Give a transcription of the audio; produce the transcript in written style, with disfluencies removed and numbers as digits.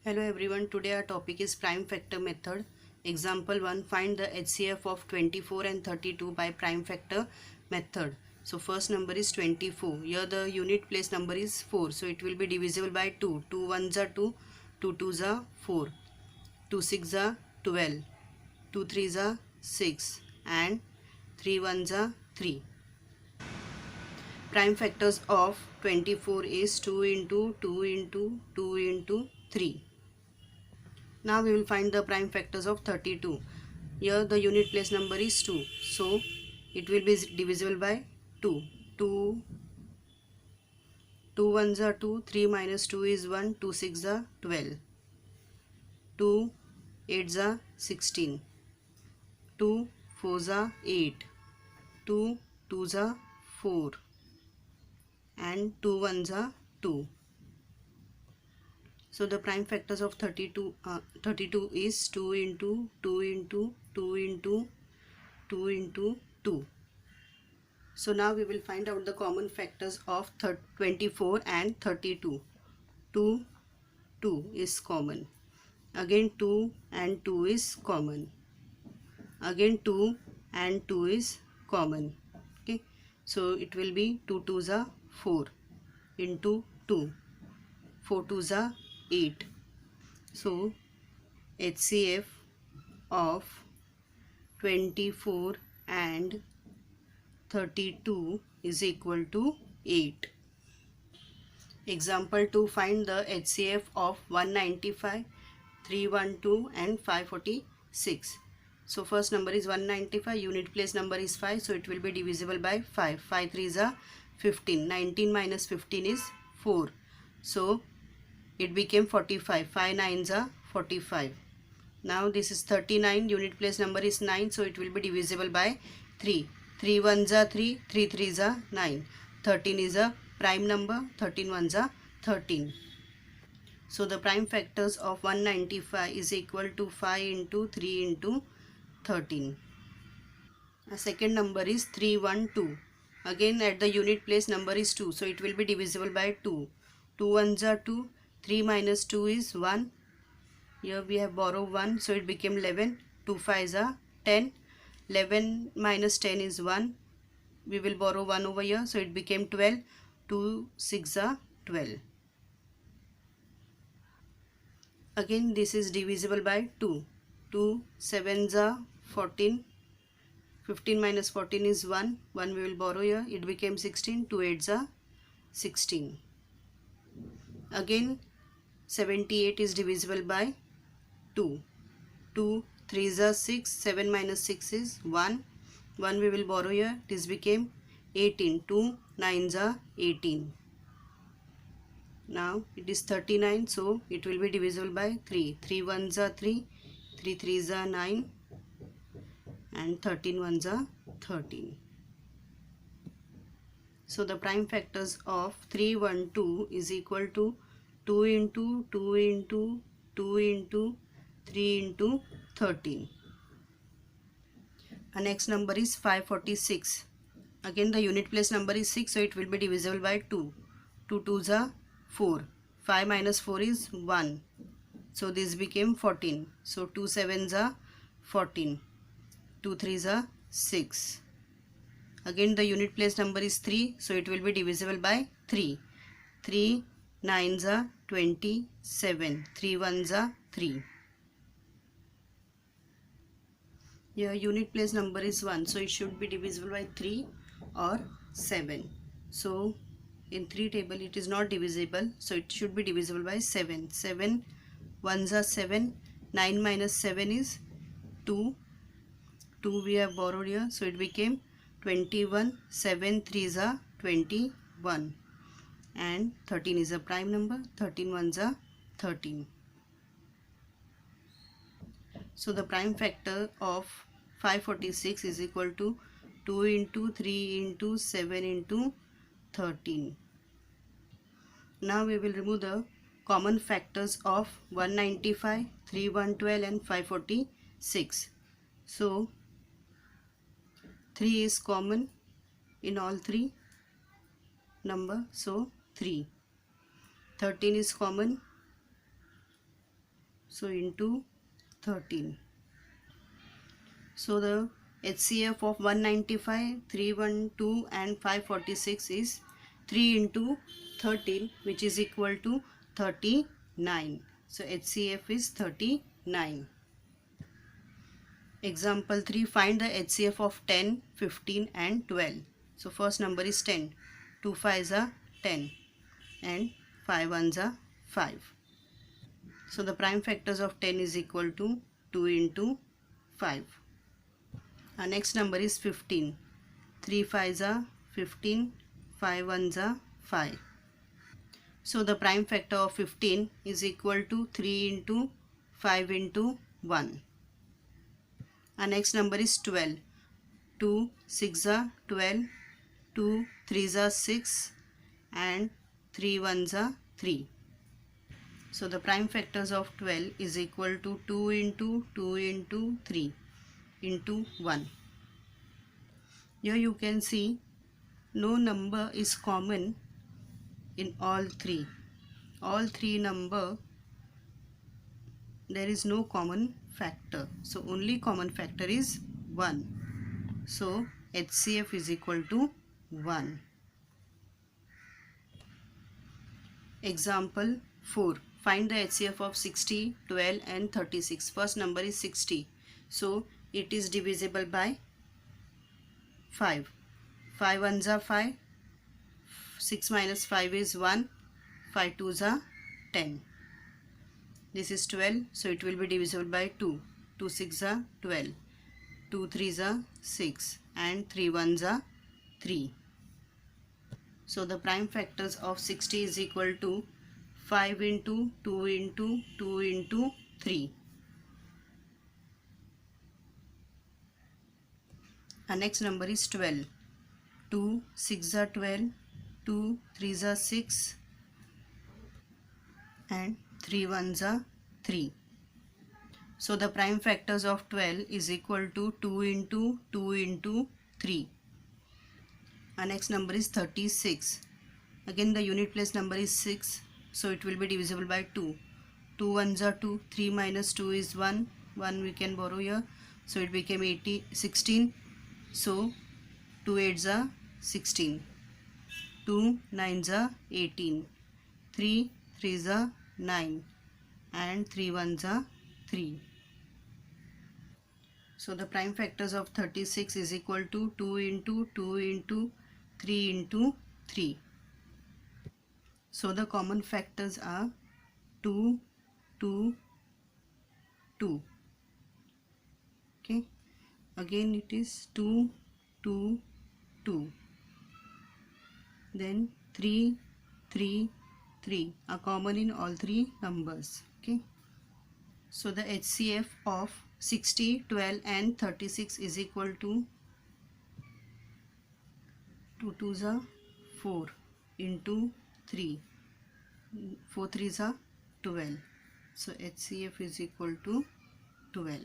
Hello everyone, today our topic is prime factor method. Example 1, find the HCF of 24 and 32 by prime factor method. So first number is 24. Here the unit place number is 4. So it will be divisible by 2. 2 1s are 2, 2 2s are 4, 2 6s are 12, 2 3s are 6 and 3 1s are 3. Prime factors of 24 is 2 into 2 into 2 into 3. Now we will find the prime factors of 32. Here the unit place number is 2. So it will be divisible by 2. 2, 2 ones are 2, 3 minus 2 is 1, 2 6 are 12, 2 8s are 16, 2 4s are 8, 2 2s are 4 and 2 ones are 2. So the prime factors of 32 is 2 into 2 into 2 into 2 into 2. So now we will find out the common factors of 24 and 32. 2, 2 is common. Again 2 and 2 is common. Again 2 and 2 is common. Okay. So it will be 2 2s are 4 into 2. 4 2s are 8. So HCF of 24 and 32 is equal to 8. Example 2, find the HCF of 195, 312 and 546. So first number is 195, unit place number is 5, so it will be divisible by 5. 5 3s are 15, 19 minus 15 is 4. So it became 45, 5 9s are 45. Now this is 39, unit place number is 9, so it will be divisible by 3. 3 1s are 3, 3 3s are 9. 13 is a prime number, 13 ones are 13. So the prime factors of 195 is equal to 5 into 3 into 13. A second number is 312. Again at the unit place number is 2, so it will be divisible by 2. 2 ones are 2, 3 minus 2 is 1. Here we have borrowed 1, so it became 11. 2 5s are 10. 11 minus 10 is 1. We will borrow 1 over here, so it became 12. 2 6 are 12. Again this is divisible by 2. 2 7s are 14. 15 minus 14 is 1. 1 we will borrow here. It became 16. 2 8s are 16. Again 78 is divisible by 2. 2 3s are 6. 7 minus 6 is 1. 1 we will borrow here. This became 18. 2 9s are 18. Now it is 39, so it will be divisible by 3. 3 1s are 3. 3 3s are 9 and 13 ones are 13. So the prime factors of 312 is equal to 2 into 2 into 2 into 3 into 13. Our next number is 546. Again the unit place number is 6, so it will be divisible by 2. 2 2s are 4. 5 minus 4 is 1. So this became 14. So 2 7s are 14. 2 3s are 6. Again the unit place number is 3, so it will be divisible by 3. 3 9s are 27. 3 1s are 3. Your unit place number is 1, so it should be divisible by 3 or 7. So in 3 table it is not divisible, so it should be divisible by 7. 7 1s are 7. 9 minus 7 is 2. 2 we have borrowed here, so it became 21. 7 3s are 21 and 13 is a prime number. 13 ones are 13. So the prime factor of 546 is equal to 2 into 3 into 7 into 13. Now we will remove the common factors of 195, 3112 and 546. So 3 is common in all three number, so 3. 13 is common, so into 13. So the HCF of 195, 312 and 546 is 3 into 13, which is equal to 39. So HCF is 39. Example 3, find the HCF of 10, 15 and 12. So first number is 10. 2 5s are 10 and 5 1s are 5. So the prime factors of 10 is equal to 2 into 5. Our next number is 15. 3 5s are 15, 5 1s are 5. So the prime factor of 15 is equal to 3 into 5 into 1. Our next number is 12. 2 6 are 12, 2 3s are 6 and 3 1s are 3. So the prime factors of 12 is equal to 2 into 2 into 3 into 1. Here you can see no number is common in all three. All three number, there is no common factor. So only common factor is 1. So HCF is equal to 1. Example 4. Find the HCF of 60, 12 and 36. First number is 60. So it is divisible by 5. 5 1s are 5. 6 minus 5 is 1. 5 2s are 10. This is 12. So it will be divisible by 2. 2 6 are 12. 2 3s are 6. And 3 1s are 3. So the prime factors of 60 is equal to 5 into 2 into 2 into 3. Our next number is 12. 2 6 are 12, 2 3s are 6 and 3 1s are 3. So the prime factors of 12 is equal to 2 into 2 into 3. Our next number is 36. Again the unit place number is 6, so it will be divisible by 2. 2 1s are 2, 3 minus 2 is 1, 1 we can borrow here, so it became 16. So 2 8s are 16, 2 9s are 18, 3 3s are 9 and 3 1s are 3. So the prime factors of 36 is equal to 2 into 2 into 3 into 3. So the common factors are 2, 2, 2. Okay. Again it is 2, 2, 2. Then 3, 3, 3 are common in all three numbers. Okay. So the HCF of 60, 12 and 36 is equal to 2 2s are 4 into 3. 4 3s are 12. So HCF is equal to 12.